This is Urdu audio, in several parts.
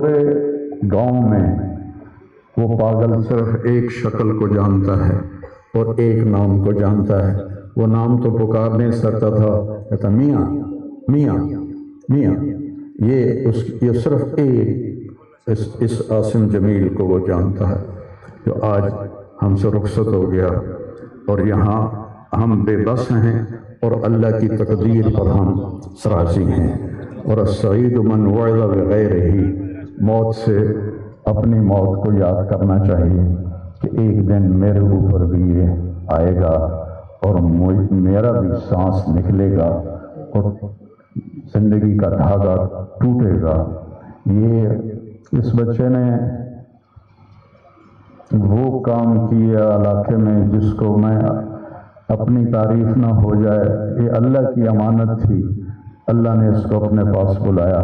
پورے گاؤں میں وہ پاگل صرف ایک شکل کو جانتا ہے اور ایک نام کو جانتا ہے۔ وہ نام تو پکار نہیں سکتا تھا، کہتا میاں میاں میاں۔ یہ صرف ایک اس عاصم جمیل کو وہ جانتا ہے جو آج ہم سے رخصت ہو گیا، اور یہاں ہم بے بس ہیں اور اللہ کی تقدیر پر ہم راضی ہیں۔ اور السعید من وعظ بغیرہ، موت سے اپنی موت کو یاد کرنا چاہیے کہ ایک دن میرے اوپر بھی یہ آئے گا اور میرا بھی سانس نکلے گا اور زندگی کا دھاگا ٹوٹے گا۔ اس بچے نے وہ کام کیا علاقے میں جس کو میں اپنی تعریف نہ ہو جائے، یہ اللہ کی امانت تھی، اللہ نے اس کو اپنے پاس بلایا۔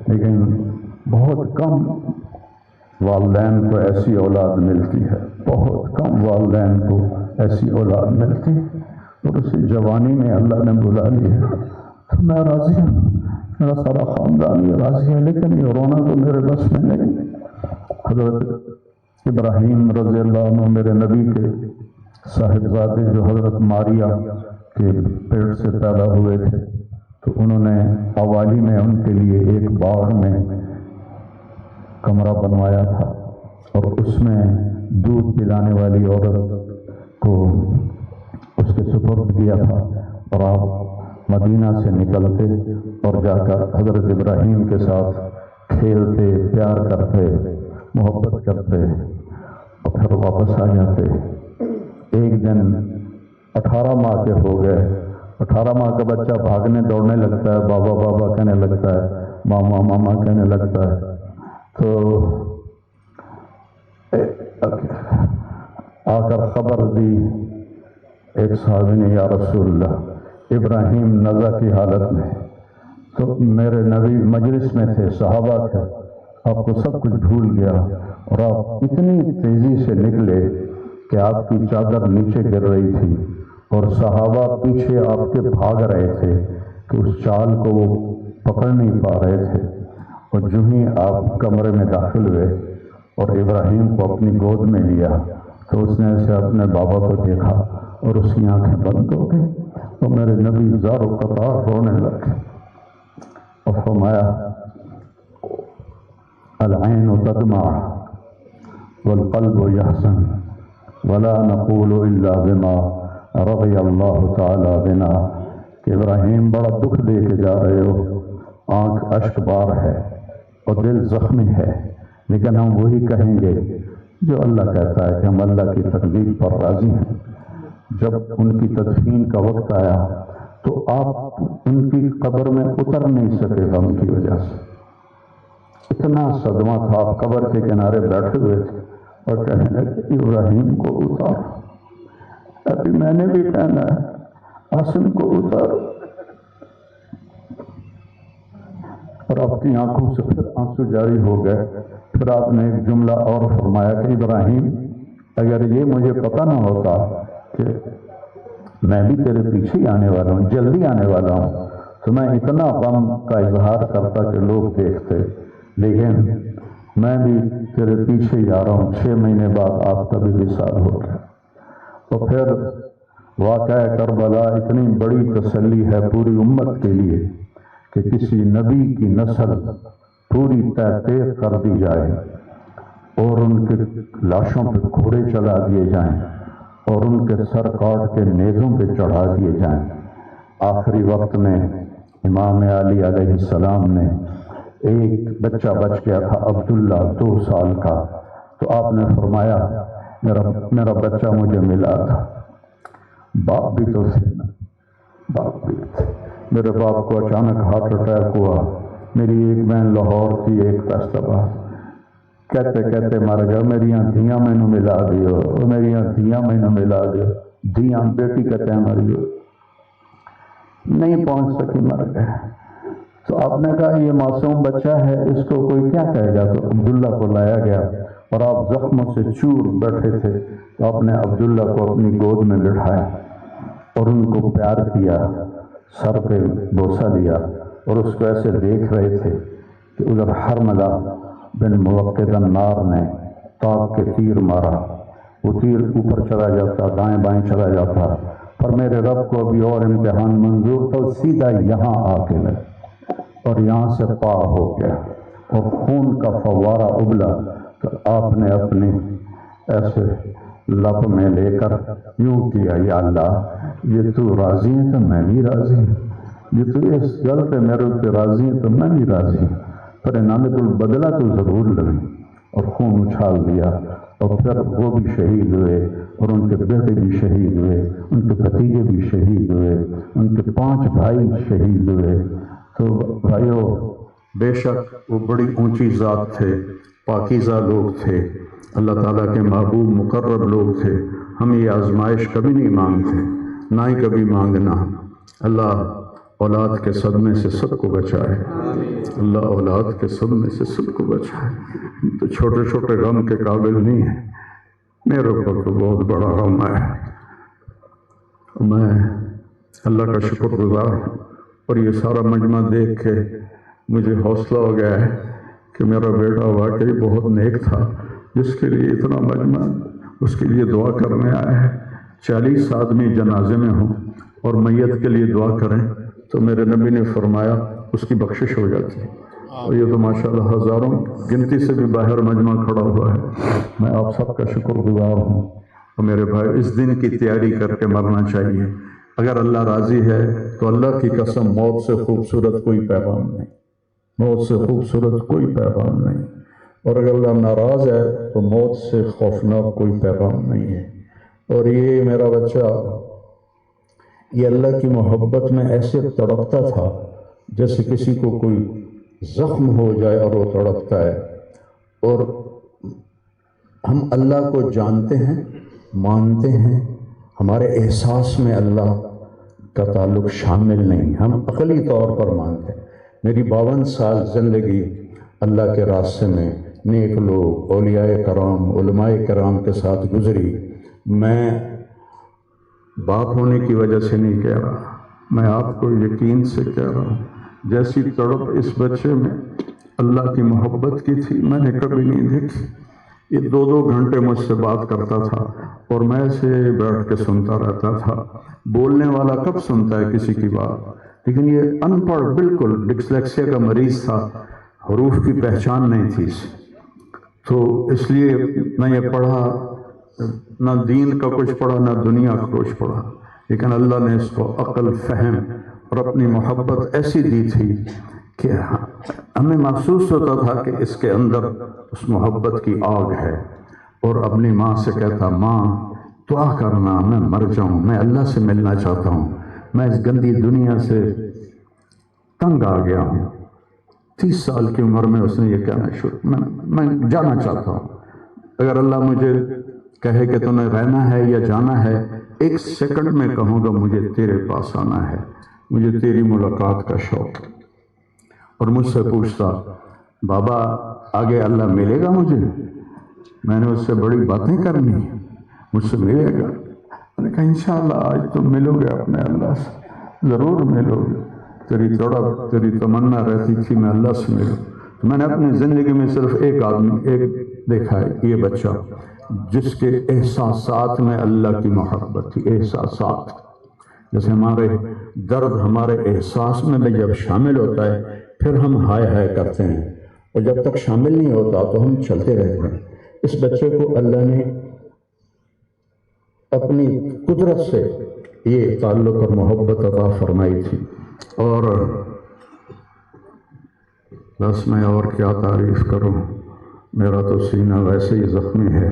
لیکن بہت کم والدین کو ایسی اولاد ملتی ہے، بہت کم والدین کو ایسی اولاد ملتی ہے، اور اسی جوانی میں اللہ نے بلا لیا۔ تو میں راضی ہوں، میرا سارا خاندان یہ راضی ہے، لیکن یہ رونا تو میرے بس میں نہیں۔ حضرت ابراہیم رضی اللہ عنہ میرے نبی کے صاحبزادے جو حضرت ماریہ کے پیٹ سے پیدا ہوئے تھے، تو انہوں نے حوالی میں ان کے لیے ایک باغ میں کمرہ بنوایا تھا، اور اس میں دودھ پلانے والی عورت کو اس کے سپرد کیا تھا، اور آپ مدینہ سے نکلتے اور جا کر حضرت ابراہیم کے ساتھ کھیلتے، پیار کرتے، محبت کرتے، اور پھر واپس آ جاتے۔ ایک دن 18 ماہ کے ہو گئے، 18 ماہ کا بچہ بھاگنے دوڑنے لگتا ہے، بابا بابا کہنے لگتا ہے، ماما ماما کہنے لگتا ہے۔ تو آ کر خبر دی ایک صحابی نے، یا رسول اللہ ابراہیم نزع کی حالت میں۔ تو میرے نبی مجلس میں تھے، صحابہ تھے، آپ کو سب کچھ بھول گیا، اور آپ اتنی تیزی سے نکلے کہ آپ کی چادر نیچے گر رہی تھی، اور صحابہ پیچھے آپ کے بھاگ رہے تھے کہ اس چال کو وہ پکڑ نہیں پا رہے تھے۔ اور جو ہی آپ کمرے میں داخل ہوئے اور ابراہیم کو اپنی گود میں لیا، تو اس نے ایسے اپنے بابا کو دیکھا اور اس کی آنکھیں بند ہو گئی، تو میرے نبی زار و قطار رونے لگے اور فرمایا، العین تدمع والقلب یحزن ولا نقول الا بما رضی اللہ تعالی بنا، کہ ابراہیم بڑا دکھ دے کے جا رہے ہو، آنکھ اشک بار ہے اور دل زخمی ہے، لیکن ہم وہی کہیں گے جو اللہ کہتا ہے کہ ہم اللہ کی تقدیر پر راضی ہیں۔ جب ان کی تدفین کا وقت آیا تو آپ ان کی قبر میں اتر نہیں سکے غم کی وجہ سے، اتنا صدمہ تھا، آپ قبر کے کنارے بیٹھے ہوئے تھے اور کہنے لگے ابراہیم کو اتار، ابھی میں نے بھی کہنا ہے عاصم کو اتار، اور آپ کی آنکھوں سے پھر آنسو جاری ہو گئے۔ پھر آپ نے ایک جملہ اور فرمایا کہ ابراہیم اگر یہ مجھے پتہ نہ ہوتا کہ میں بھی تیرے پیچھے ہی آنے والا ہوں، جلدی آنے والا ہوں، تو میں اتنا غم کا اظہار کرتا کہ لوگ دیکھتے، لیکن میں بھی تیرے پیچھے ہی آ رہا ہوں، 6 مہینے بعد آپ کا بھی وصال ہو گیا۔ تو پھر واقعہ کربلا اتنی بڑی تسلی ہے پوری امت کے لیے کہ کسی نبی کی نسل پوری تحقیق کر دی جائے اور ان کے لاشوں پہ گھوڑے چلا دیے جائیں اور ان کے سر کاٹ کے نیزوں پہ چڑھا دیے جائیں۔ آخری وقت میں امام علی علیہ السلام نے، ایک بچہ بچ گیا تھا عبداللہ 2 سال کا، تو آپ نے فرمایا میرا بچہ مجھے ملا تھا، باپ بھی تو تھے نا، باپ بھی تھے۔ میرے باپ کو اچانک ہارٹ اٹیک ہوا، میری ایک بہن لاہور تھی، ایک فیصل آباد، کہتے کہتے مر گیا، میریاں دھیاں میں نو ملا دیو، میریاں دھیاں میں نو ملا دیو، دھیاں بیٹی کہتے ہیں مریو، نہیں پہنچ سکی، مر گئے۔ تو آپ نے کہا یہ معصوم بچہ ہے، اس کو کوئی کیا کہے گا؟ تو عبداللہ کو لایا گیا، اور آپ زخموں سے چور بیٹھے تھے، تو آپ نے عبداللہ کو اپنی گود میں بٹھایا اور ان کو پیار کیا، سر پہ بوسہ لیا، اور اس کو ایسے دیکھ رہے تھے کہ ادھر حرملہ بن موقد النار نے تاک کے تیر مارا، وہ تیر اوپر چلا جاتا، دائیں بائیں چلا جاتا، پر میرے رب کو ابھی اور امتحان منظور تو سیدھا یہاں آ کے لگا اور یہاں سے پار ہو گیا اور خون کا فوارہ ابلا۔ تو آپ نے اپنی ایسے لب میں لے کر یوں کیا، یا اللہ یہ تو راضی ہے تو میں بھی راضی ہوں، یہ تو اس گل پہ میرے اوپر راضی ہے تو میں بھی راضی ہوں، پر انہوں نے بدلہ تو ضرور لگی، اور خون اچھال دیا۔ اور پھر وہ بھی شہید ہوئے اور ان کے بیٹے بھی شہید ہوئے، ان کے بھتیجے بھی شہید ہوئے، ان کے 5 بھائی شہید ہوئے۔ تو بھائیو، بے شک وہ بڑی اونچی ذات تھے، پاکیزہ لوگ تھے، اللہ تعالیٰ کے محبوب مقرب لوگ تھے۔ ہم یہ آزمائش کبھی نہیں مانگتے، نہ ہی کبھی مانگنا۔ اللہ اولاد کے صدمے سے سب کو بچائے، اللہ اولاد کے صدمے سے سب کو بچائے۔ تو چھوٹے چھوٹے غم کے قابل نہیں ہیں، میرے اوپر تو بہت بڑا غم ہے۔ میں اللہ کا شکر گزار ہوں، اور یہ سارا مجمع دیکھ کے مجھے حوصلہ ہو گیا ہے کہ میرا بیٹا واقعی بہت نیک تھا، جس کے لیے اتنا مجمع اس کے لیے دعا کرنے آیا ہے۔ 40 آدمی جنازے میں ہوں اور میت کے لیے دعا کریں تو میرے نبی نے فرمایا اس کی بخشش ہو جاتی ہے، اور یہ تو ماشاءاللہ ہزاروں گنتی سے بھی باہر مجمع کھڑا ہوا ہے۔ میں آپ سب کا شکر گزار ہوں، اور میرے بھائی اس دن کی تیاری کر کے مرنا چاہیے۔ اگر اللہ راضی ہے تو اللہ کی قسم موت سے خوبصورت کوئی پیغام نہیں، موت سے خوبصورت کوئی پیغام نہیں، اور اگر اللہ ناراض ہے تو موت سے خوفناک کوئی پیغام نہیں ہے۔ اور یہ میرا بچہ یہ اللہ کی محبت میں ایسے تڑپتا تھا جیسے کسی کو کوئی زخم ہو جائے اور وہ تڑپتا ہے۔ اور ہم اللہ کو جانتے ہیں، مانتے ہیں، ہمارے احساس میں اللہ کا تعلق شامل نہیں، ہم عقلی طور پر مانتے ہیں۔ میری 52 سال زندگی اللہ کے راستے میں نیک لوگ، اولیاء کرام، علماء کرام کے ساتھ گزری۔ میں باپ ہونے کی وجہ سے نہیں کہہ رہا، میں آپ کو یقین سے کہہ رہا ہوں، جیسی تڑپ اس بچے میں اللہ کی محبت کی تھی میں نے کبھی نہیں دیکھی۔ یہ 2 گھنٹے مجھ سے بات کرتا تھا اور میں اسے بیٹھ کے سنتا رہتا تھا۔ بولنے والا کب سنتا ہے کسی کی بات، لیکن یہ ان پڑھ بالکل ڈسلیکسیا کا مریض تھا، حروف کی پہچان نہیں تھی اسے، تو اس لیے نہ یہ پڑھا، نہ دین کا کچھ پڑھا، نہ دنیا کا کچھ پڑھا، لیکن اللہ نے اس کو عقل، فہم اور اپنی محبت ایسی دی تھی کہ ہمیں محسوس ہوتا تھا کہ اس کے اندر اس محبت کی آگ ہے۔ اور اپنی ماں سے کہتا، ماں دعا کرنا میں مر جاؤں، میں اللہ سے ملنا چاہتا ہوں، میں اس گندی دنیا سے تنگ آ گیا ہوں۔ 30 سال کی عمر میں اس نے یہ کہنا شروع، میں جانا چاہتا ہوں، اگر اللہ مجھے کہے کہ تمہیں رہنا ہے یا جانا ہے، 1 سیکنڈ میں کہوں گا مجھے تیرے پاس آنا ہے، مجھے تیری ملاقات کا شوق۔ اور مجھ سے پوچھتا، بابا آگے اللہ ملے گا مجھے؟ میں نے اس سے بڑی باتیں کرنی، مجھ سے ملے گا؟ میں نے کہا انشاءاللہ آج تم ملو گے اپنے اللہ سے، ضرور ملو گے، تیری تڑپ، تیری تمنا رہتی تھی میں اللہ سے ملوں۔ تو میں نے اپنی زندگی میں صرف ایک آدمی دیکھا ہے، یہ بچہ جس کے احساسات میں اللہ کی محبت تھی۔ احساسات جیسے ہمارے درد ہمارے احساس میں جب شامل ہوتا ہے پھر ہم ہائے ہائے کرتے ہیں، اور جب تک شامل نہیں ہوتا تو ہم چلتے رہتے ہیں۔ اس بچے کو اللہ نے اپنی قدرت سے یہ تعلق اور محبت عطا فرمائی تھی، اور بس میں اور کیا تعریف کروں، میرا تو سینہ ویسے ہی زخمی ہے۔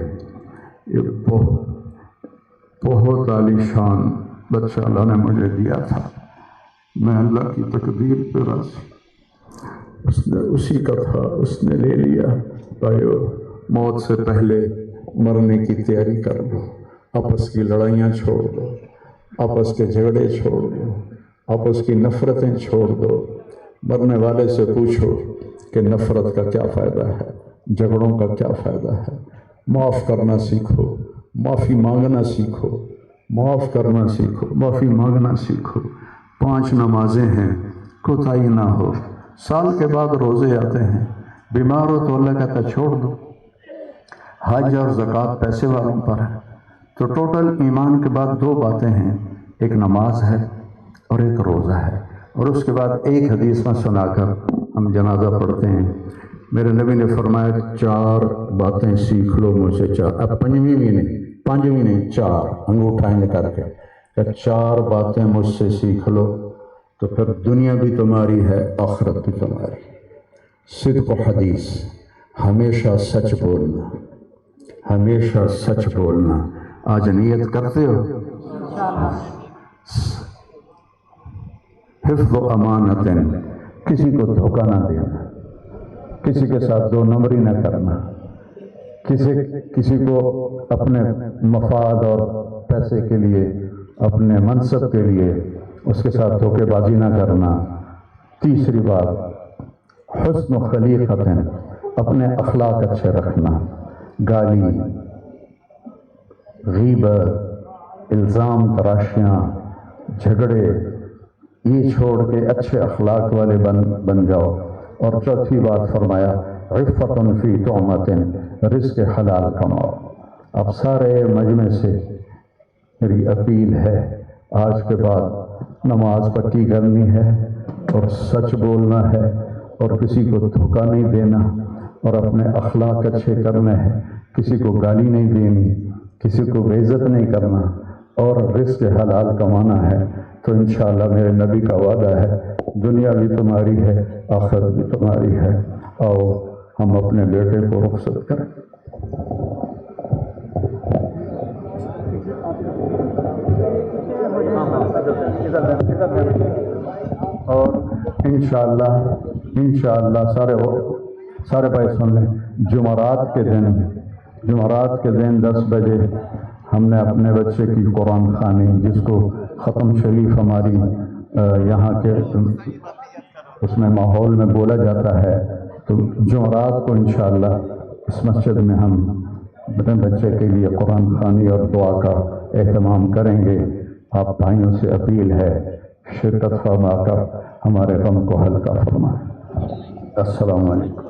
یہ بہت عالی شان بچہ اللہ نے مجھے دیا تھا، میں اللہ کی تقدیر پہ راضی، اس نے اسی کا تھا، اس نے لے لیا۔ بھائیو، موت سے پہلے مرنے کی تیاری کر دو، آپس کی لڑائیاں چھوڑ دو، آپس کے جھگڑے چھوڑ دو، آپس کی نفرتیں چھوڑ دو۔ مرنے والے سے پوچھو کہ نفرت کا کیا فائدہ ہے، جھگڑوں کا کیا فائدہ ہے۔ معاف کرنا سیکھو، معافی مانگنا سیکھو، معاف کرنا سیکھو، معافی مانگنا سیکھو۔ 5 نمازیں ہیں، کوتاہی نہ ہو۔ سال کے بعد روزے آتے ہیں، بیمار ہو تو اللہ کہتا چھوڑ دو. حج اور زکوٰۃ پیسے والوں پر ہے. تو ٹوٹل ایمان کے بعد دو باتیں ہیں، ایک نماز ہے اور ایک روزہ ہے. اور اس کے بعد ایک حدیث میں سنا کر ہم جنازہ پڑھتے ہیں. میرے نبی نے فرمایا 4 باتیں سیکھ لو مجھ سے. 4 اب پانچویں نہیں 4 انگوٹھا کر کے کہ 4 باتیں مجھ سے سیکھ لو تو پھر دنیا بھی تمہاری ہے آخرت بھی تمہاری. صدق و حدیث، ہمیشہ سچ بولنا، ہمیشہ سچ بولنا. آج نیت کرتے ہو؟ حفظ و امانت، کسی کو دھوکہ نہ دینا، کسی کے ساتھ 2 نمبری نہ کرنا، کسی کو اپنے مفاد اور پیسے کے لیے، اپنے منصب کے لیے اس کے ساتھ دھوکے بازی نہ کرنا. تیسری بات حسن و خلیقت، اپنے اخلاق اچھے رکھنا. گالی، غیبت، الزام تراشیاں، جھگڑے، یہ چھوڑ کے اچھے اخلاق والے بن جاؤ. اور چوتھی بات فرمایا عفت فی طعمت، رزق حلال کماؤ. اب سارے مجمع سے میری اپیل ہے، آج کے بعد نماز پکی کرنی ہے اور سچ بولنا ہے اور کسی کو دھوکہ نہیں دینا اور اپنے اخلاق اچھے کرنے ہیں. کسی کو گالی نہیں دینی، کسی کو بے عزت نہیں کرنا اور رزق حلال کمانا ہے. تو انشاءاللہ میرے نبی کا وعدہ ہے دنیا بھی تمہاری ہے آخرت بھی تمہاری ہے. آؤ ہم اپنے بیٹے کو رخصت کریں. اور انشاءاللہ سارے بھائی سن لیں، جمعرات کے دن 10 بجے ہم نے اپنے بچے کی قرآن خوانی، جس کو ختم شریف ہماری یہاں کے اس میں ماحول میں بولا جاتا ہے، تو جمعرات کو انشاءاللہ اس مسجد میں ہم اپنے بچے کے لیے قرآن خوانی اور دعا کا اہتمام کریں گے. آپ بھائیوں سے اپیل ہے شرکت فرما کر ہمارے غم کو ہلکا فرمائیں. السلام علیکم.